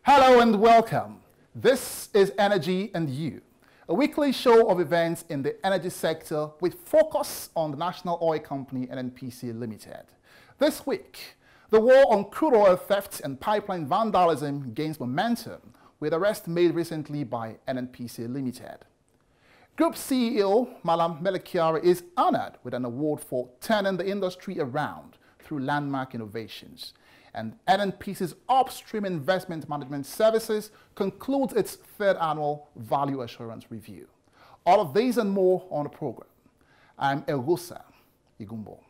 Hello and welcome. This is Energy and You, a weekly show of events in the energy sector with focus on the national oil company NNPC Limited. This week, the war on crude oil theft and pipeline vandalism gains momentum with arrests made recently by NNPC Limited. Group CEO Malam Melekiari is honored with an award for turning the industry around through landmark innovations. And NNPC's Upstream Investment Management Services concludes its third annual Value Assurance Review. All of these and more on the program. I'm Egusa Igumbo.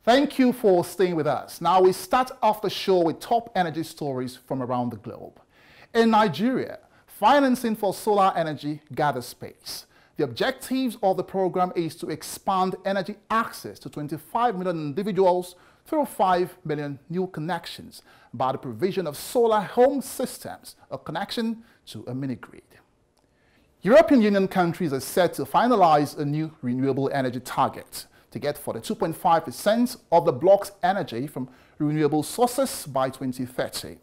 Thank you for staying with us. Now we start off the show with top energy stories from around the globe. In Nigeria, financing for solar energy gathers pace. The objectives of the program is to expand energy access to 25 million individuals through 5 million new connections by the provision of solar home systems, a connection to a mini-grid. European Union countries are set to finalize a new renewable energy target to get 42.5% of the bloc's energy from renewable sources by 2030.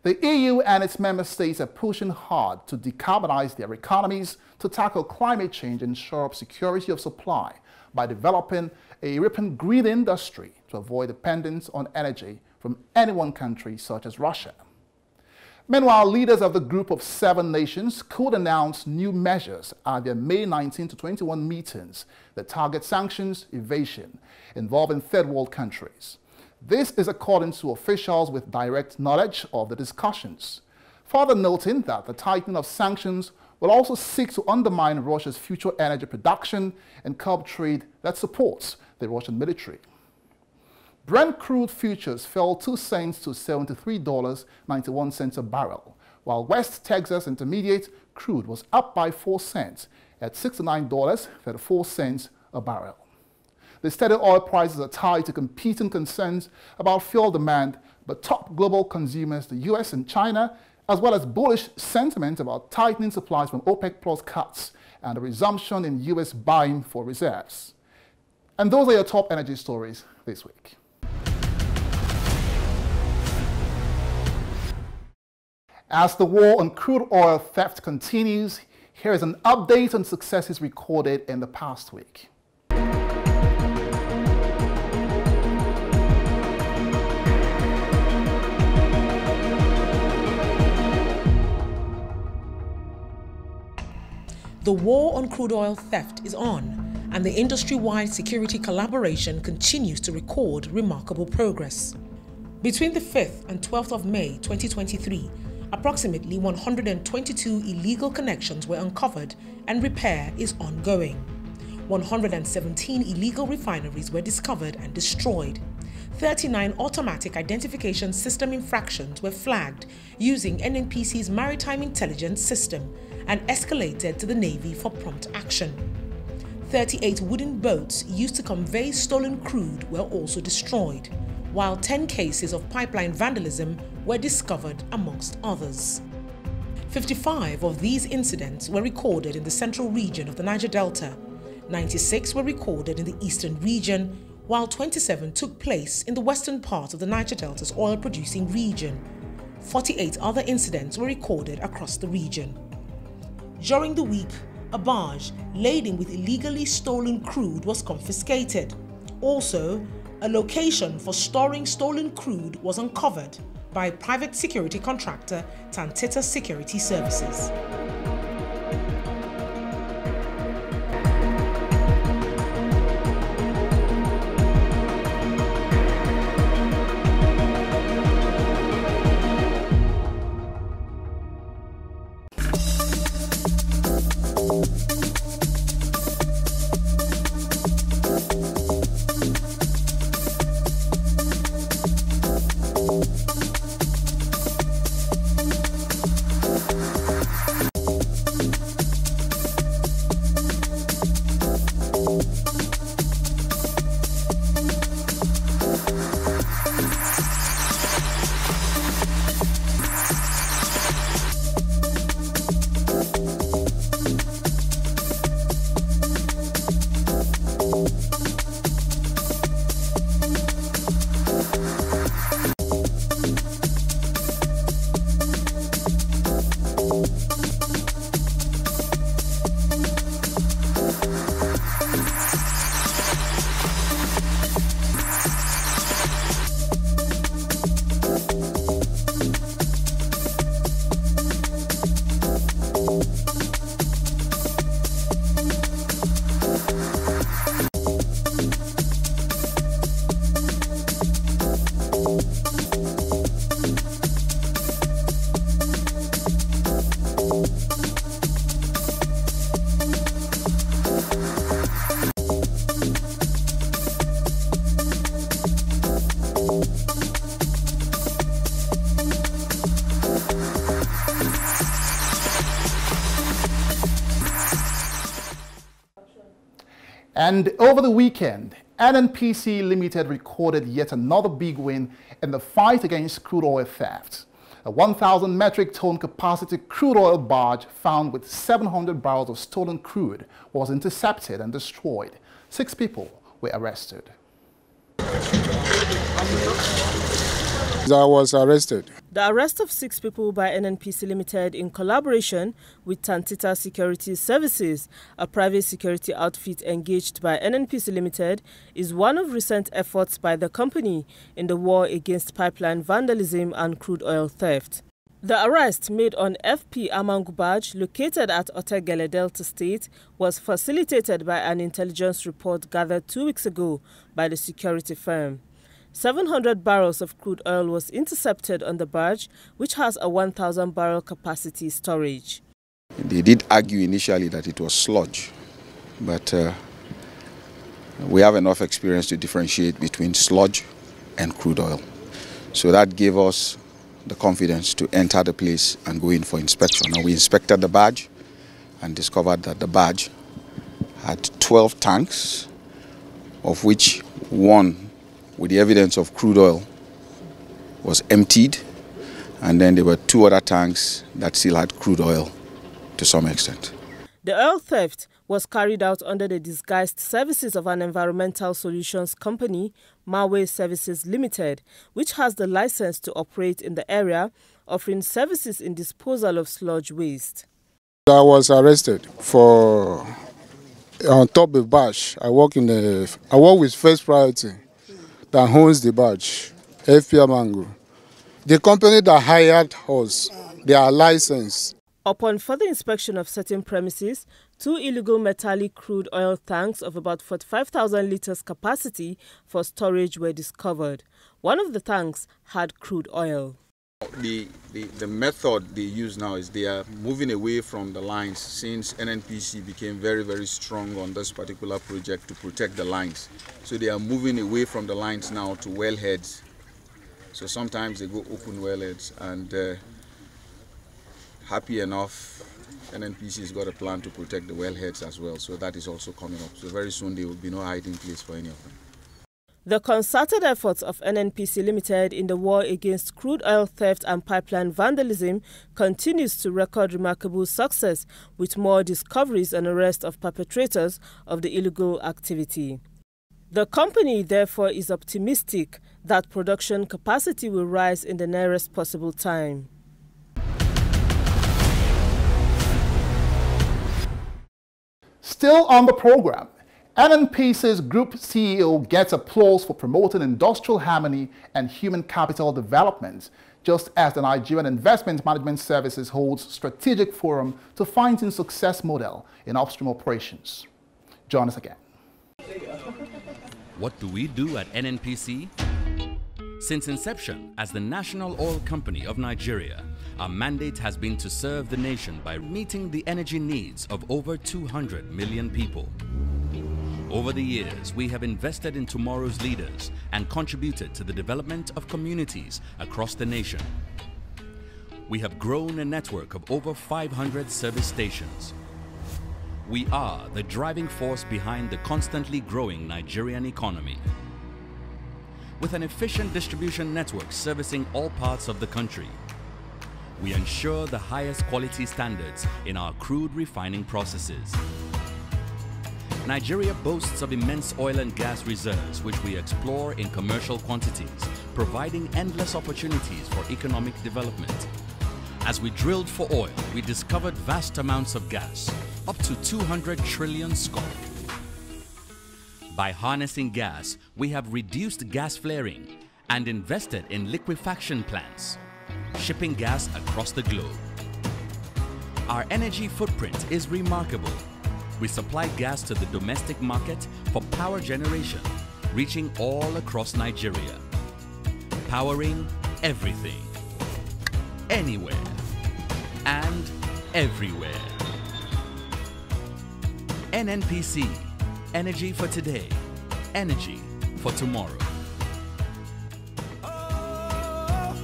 The EU and its member states are pushing hard to decarbonize their economies to tackle climate change and ensure security of supply by developing a European green industry to avoid dependence on energy from any one country such as Russia. Meanwhile, leaders of the group of 7 nations could announce new measures at their May 19 to 21 meetings that target sanctions evasion involving third world countries. This is according to officials with direct knowledge of the discussions, further noting that the tightening of sanctions will also seek to undermine Russia's future energy production and curb trade that supports the Russian military. Brent crude futures fell 2 cents to $73.91 a barrel, while West Texas Intermediate crude was up by 4 cents at $69.34 a barrel. The steady oil prices are tied to competing concerns about fuel demand, but top global consumers, the US and China, as well as bullish sentiment about tightening supplies from OPEC Plus cuts and a resumption in US buying for reserves. And those are your top energy stories this week. As the war on crude oil theft continues, here is an update on successes recorded in the past week. The war on crude oil theft is on, and the industry-wide security collaboration continues to record remarkable progress. Between the 5th and 12th of May 2023, approximately 122 illegal connections were uncovered and repair is ongoing. 117 illegal refineries were discovered and destroyed. 39 automatic identification system infractions were flagged using NNPC's maritime intelligence system and escalated to the Navy for prompt action. 38 wooden boats used to convey stolen crude were also destroyed, while 10 cases of pipeline vandalism were discovered amongst others. 55 of these incidents were recorded in the central region of the Niger Delta, 96 were recorded in the eastern region, while 27 took place in the western part of the Niger Delta's oil-producing region. 48 other incidents were recorded across the region. During the week, a barge laden with illegally stolen crude was confiscated. Also, a location for storing stolen crude was uncovered by private security contractor Tantita Security Services. And over the weekend, NNPC Limited recorded yet another big win in the fight against crude oil theft. A 1,000 metric ton capacity crude oil barge found with 700 barrels of stolen crude was intercepted and destroyed. 6 people were arrested. I was arrested. The arrest of 6 people by NNPC Limited in collaboration with Tantita Security Services, a private security outfit engaged by NNPC Limited, is one of recent efforts by the company in the war against pipeline vandalism and crude oil theft. The arrest made on FP Amangu barge located at Otegele Delta State was facilitated by an intelligence report gathered 2 weeks ago by the security firm. 700 barrels of crude oil was intercepted on the barge, which has a 1,000 barrel capacity storage. They did argue initially that it was sludge, but we have enough experience to differentiate between sludge and crude oil. So that gave us the confidence to enter the place and go in for inspection. And we inspected the barge and discovered that the barge had 12 tanks, of which one with the evidence of crude oil was emptied, and then there were 2 other tanks that still had crude oil to some extent. The oil theft was carried out under the disguised services of an environmental solutions company, Mawe Services Limited, which has the license to operate in the area, offering services in disposal of sludge waste. I was arrested for on top of barge. I work with First Priority that owns the barge, FP Amangu. The company that hired us, they are licensed. Upon further inspection of certain premises, 2 illegal metallic crude oil tanks of about 45,000 liters capacity for storage were discovered. One of the tanks had crude oil. The method they use now is they are moving away from the lines since NNPC became very, very strong on this particular project to protect the lines. So they are moving away from the lines now to wellheads. So sometimes they go open wellheads, and happy enough, NNPC has got a plan to protect the wellheads as well. So that is also coming up. So very soon there will be no hiding place for any of them. The concerted efforts of NNPC Limited in the war against crude oil theft and pipeline vandalism continues to record remarkable success, with more discoveries and arrest of perpetrators of the illegal activity. The company therefore is optimistic that production capacity will rise in the nearest possible time. Still on the program, NNPC's Group CEO gets applause for promoting industrial harmony and human capital development, just as the Nigerian Investment Management Services holds strategic forum to finding success model in upstream operations. Join us again. What do we do at NNPC? Since inception as the National Oil Company of Nigeria, our mandate has been to serve the nation by meeting the energy needs of over 200 million people. Over the years, we have invested in tomorrow's leaders and contributed to the development of communities across the nation. We have grown a network of over 500 service stations. We are the driving force behind the constantly growing Nigerian economy. With an efficient distribution network servicing all parts of the country, we ensure the highest quality standards in our crude refining processes. Nigeria boasts of immense oil and gas reserves which we explore in commercial quantities, providing endless opportunities for economic development. As we drilled for oil, we discovered vast amounts of gas, up to 200 trillion scf. By harnessing gas, we have reduced gas flaring and invested in liquefaction plants, shipping gas across the globe. Our energy footprint is remarkable. We supply gas to the domestic market for power generation, reaching all across Nigeria. Powering everything, anywhere, and everywhere. NNPC, energy for today, energy for tomorrow.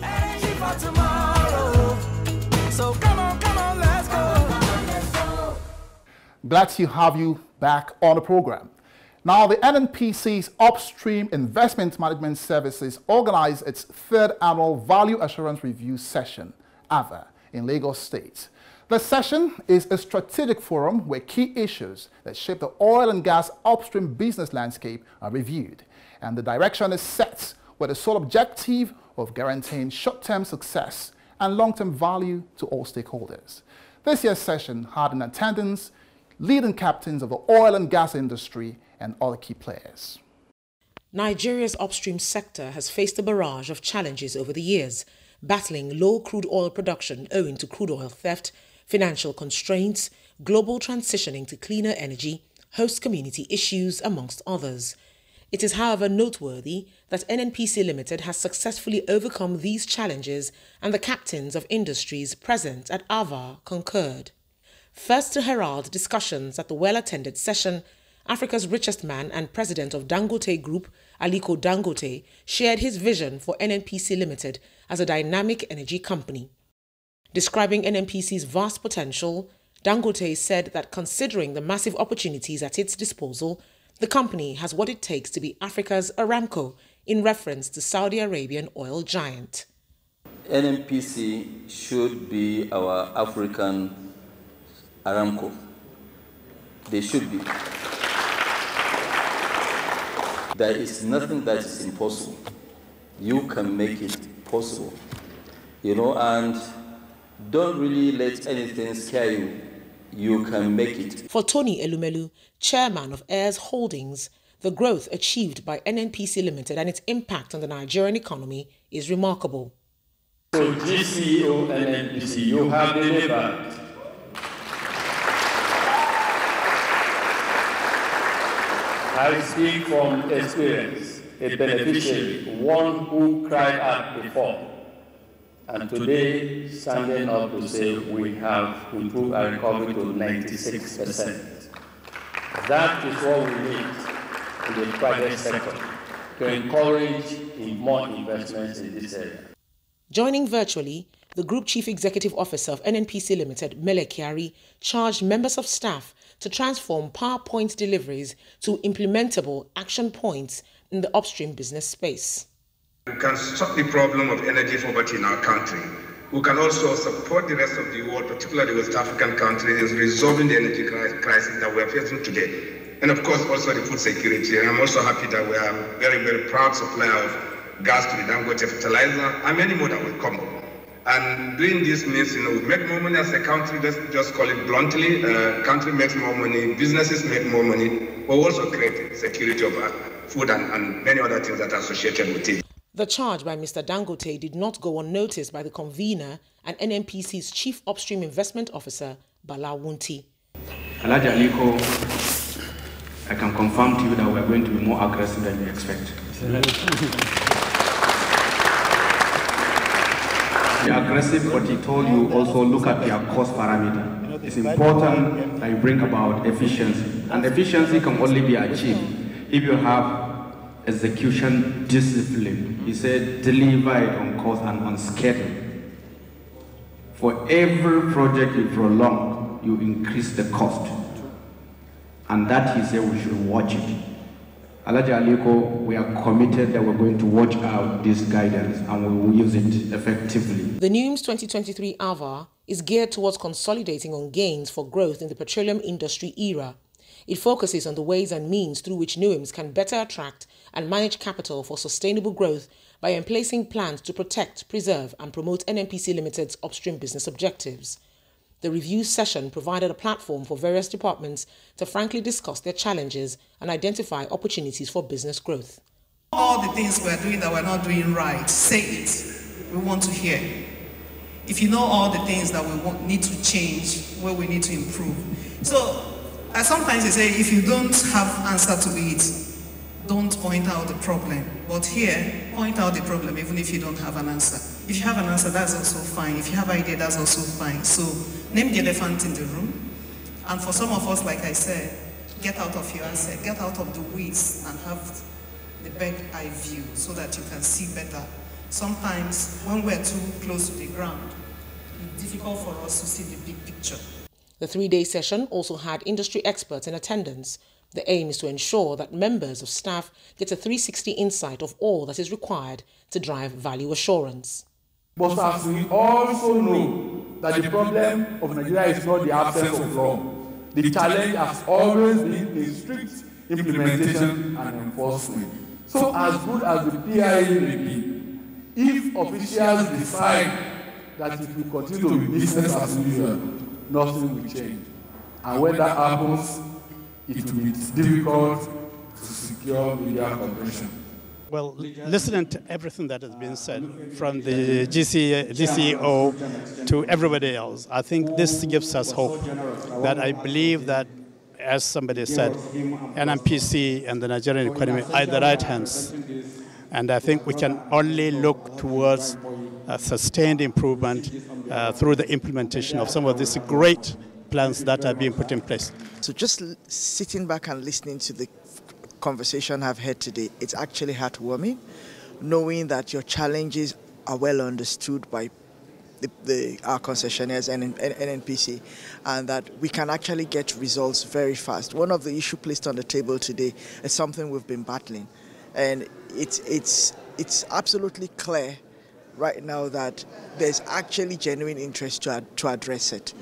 Energy for tomorrow. So come on, let's go. Glad to have you back on the program. Now, the NNPC's Upstream Investment Management Services organized its third annual Value Assurance Review session, AVA, in Lagos State. The session is a strategic forum where key issues that shape the oil and gas upstream business landscape are reviewed, and the direction is set with the sole objective of guaranteeing short-term success and long-term value to all stakeholders. This year's session had in attendance leading captains of the oil and gas industry and other key players. Nigeria's upstream sector has faced a barrage of challenges over the years, battling low crude oil production owing to crude oil theft, financial constraints, global transitioning to cleaner energy, host community issues, amongst others. It is, however, noteworthy that NNPC Limited has successfully overcome these challenges, and the captains of industries present at AVA concurred. First to herald discussions at the well-attended session, Africa's richest man and president of Dangote Group, Aliko Dangote, shared his vision for NNPC Limited as a dynamic energy company. Describing NNPC's vast potential, Dangote said that considering the massive opportunities at its disposal, the company has what it takes to be Africa's Aramco, in reference to Saudi Arabian oil giant. NNPC should be our African Aramco. They should be. There is nothing that is impossible. You can make it possible. And don't really let anything scare you. You can make it. For Tony Elumelu, chairman of Heirs Holdings, the growth achieved by NNPC Limited and its impact on the Nigerian economy is remarkable. So GCO NNPC, you have delivered. I speak from experience, a beneficiary, one who cried out before, and today standing up to say we have improved our recovery to 96%. That is what we need in the private sector to encourage more investments in this area. Joining virtually, the Group Chief Executive Officer of NNPC Limited, Mele Kyari, charged members of staff to transform PowerPoint deliveries to implementable action points in the upstream business space. We can stop the problem of energy poverty in our country. We can also support the rest of the world, particularly West African countries, in resolving the energy crisis that we are facing today. And of course, also the food security. And I'm also happy that we are a very, very proud supplier of gas to the Dangote fertilizer and many more that will come up. And doing this means, we make more money as a country, just call it bluntly. Country makes more money, businesses make more money, but we also create security of food and many other things that are associated with it. The charge by Mr. Dangote did not go unnoticed by the convener and NNPC's Chief Upstream Investment Officer, Bala Wunti. Alhaji Aliko, I can confirm to you that we are going to be more aggressive than you expect. Be aggressive, but he told you also look at your cost parameter. It's important that you bring about efficiency, and efficiency can only be achieved if you have execution discipline. He said deliver it on cost and on schedule. For every project you prolong, you increase the cost, and that he said we should watch it. Alhaji Aliko, we are committed that we're going to watch out this guidance and we will use it effectively. The NUMS 2023 AVA is geared towards consolidating on gains for growth in the petroleum industry era. It focuses on the ways and means through which NUMS can better attract and manage capital for sustainable growth by emplacing plans to protect, preserve and promote NNPC Limited's upstream business objectives. The review session provided a platform for various departments to frankly discuss their challenges and identify opportunities for business growth. All the things we're doing that we're not doing right, say it. We want to hear. If you know all the things that we need to change, where we need to improve. So, sometimes they say, if you don't have answer to it, don't point out the problem. But here, point out the problem even if you don't have an answer. If you have an answer, that's also fine. If you have an idea, that's also fine. So, name the elephant in the room. And for some of us, like I said, get out of your asset, get out of the weeds and have the bird's eye view so that you can see better. Sometimes, when we're too close to the ground, it's difficult for us to see the big picture. The three-day session also had industry experts in attendance, The aim is to ensure that members of staff get a 360 insight of all that is required to drive value assurance. But as we also know that the problem of Nigeria is not the absence of law. The challenge has always been in strict implementation and enforcement. So as good as the PIA may be, if officials decide that it will continue to be business as usual, nothing will change. And when that happens, it will be difficult to secure media cooperation. Well, listening to everything that has been said from the GCEO to everybody else, I think this gives us hope that I believe that, as somebody said, NNPC and the Nigerian economy are in the right hands. And I think we can only look towards sustained improvement through the implementation of some of these great plans that are being put in place. So just sitting back and listening to the conversation I've had today, it's actually heartwarming, knowing that your challenges are well understood by our concessionaires and NNPC, and that we can actually get results very fast. One of the issues placed on the table today is something we've been battling, and it's absolutely clear right now that there's actually genuine interest to address it.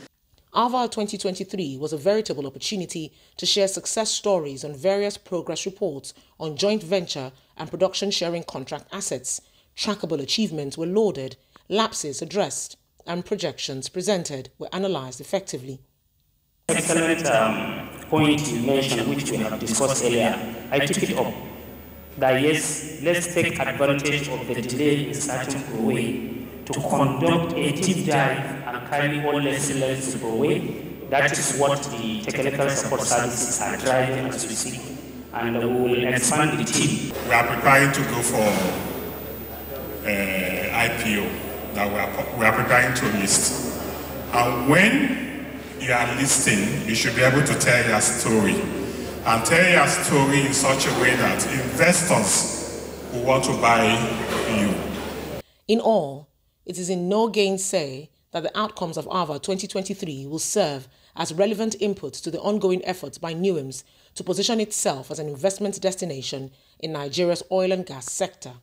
ARVA 2023 was a veritable opportunity to share success stories on various progress reports on joint venture and production sharing contract assets. Trackable achievements were lauded, lapses addressed, and projections presented were analysed effectively. Excellent point you mentioned, which we have discussed earlier. I took it up that yes, let's take advantage of the delay in starting Kuwait to conduct a deep dive and carry all lessons learned to Kuwait. That is what the technical support services are driving as we speak, and we will expand the team. We are preparing to go for IPO that we are preparing to list. And when you are listing, you should be able to tell your story. And tell your story in such a way that investors will want to buy you. In all, it is in no gainsay that the outcomes of ARVA 2023 will serve as relevant input to the ongoing efforts by NUIMS to position itself as an investment destination in Nigeria's oil and gas sector.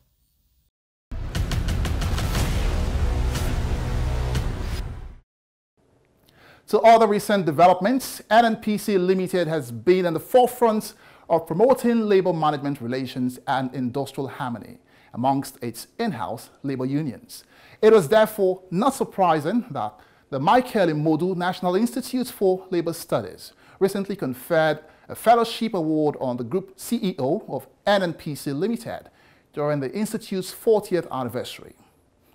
To other recent developments, NNPC Limited has been in the forefront of promoting labor management relations and industrial harmony amongst its in-house labor unions. It was therefore not surprising that the Michael Imodu National Institute for Labor Studies recently conferred a fellowship award on the group CEO of NNPC Limited during the Institute's 40th anniversary.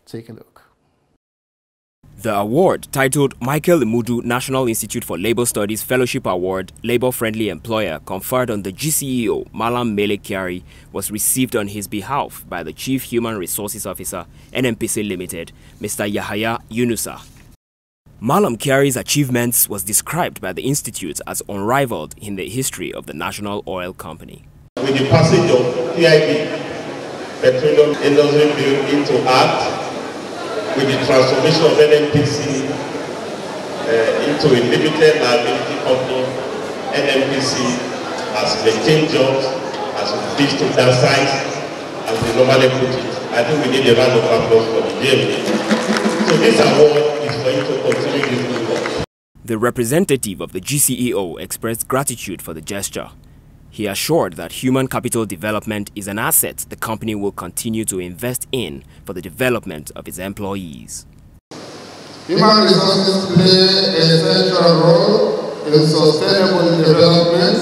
Take a look. The award, titled Michael Imodu National Institute for Labor Studies Fellowship Award, Labor Friendly Employer, conferred on the GCEO, Malam Mele Kyari, was received on his behalf by the Chief Human Resources Officer, NNPC Limited, Mr. Yahaya Yunusa. Malam Kyari's achievements was described by the Institute as unrivaled in the history of the National Oil Company. With the passage of PIB, Petroleum Industry Bill into Act, with the transformation of NNPC into a limited liability company, NNPC has maintained jobs, has increased to that size, as we normally put it. I think we need a round of applause for the GMA. So this award is for you to continue this good work. The representative of the GCEO expressed gratitude for the gesture. He assured that human capital development is an asset the company will continue to invest in for the development of its employees. Human resources play a central role in sustainable development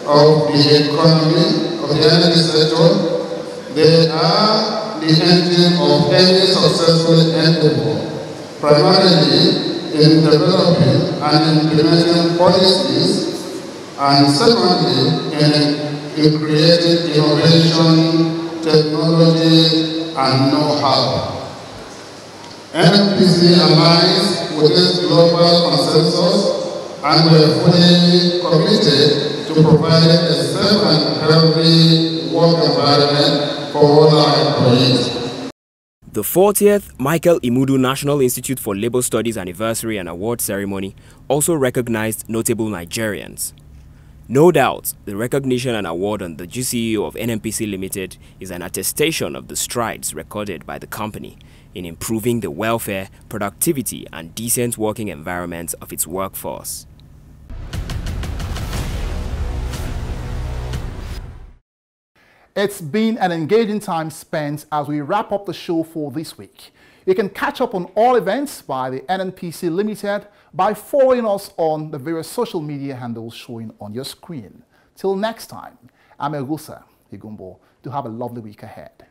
of the economy of the energy sector. They are the engine of any successful endeavor, primarily in developing and implementing policies, and secondly, in creating innovation, technology, and know-how. NNPC aligns with this global consensus, and we are fully committed to providing a safe and healthy work environment for all our employees. The 40th Michael Imodu National Institute for Labor Studies Anniversary and Award Ceremony also recognized notable Nigerians. No doubt, the recognition and award on the GCEO of NNPC Limited is an attestation of the strides recorded by the company in improving the welfare, productivity and decent working environments of its workforce. It's been an engaging time spent as we wrap up the show for this week. You can catch up on all events by the NNPC Limited by following us on the various social media handles showing on your screen. Till next time, I'm Egusa Igumbo. Do have a lovely week ahead.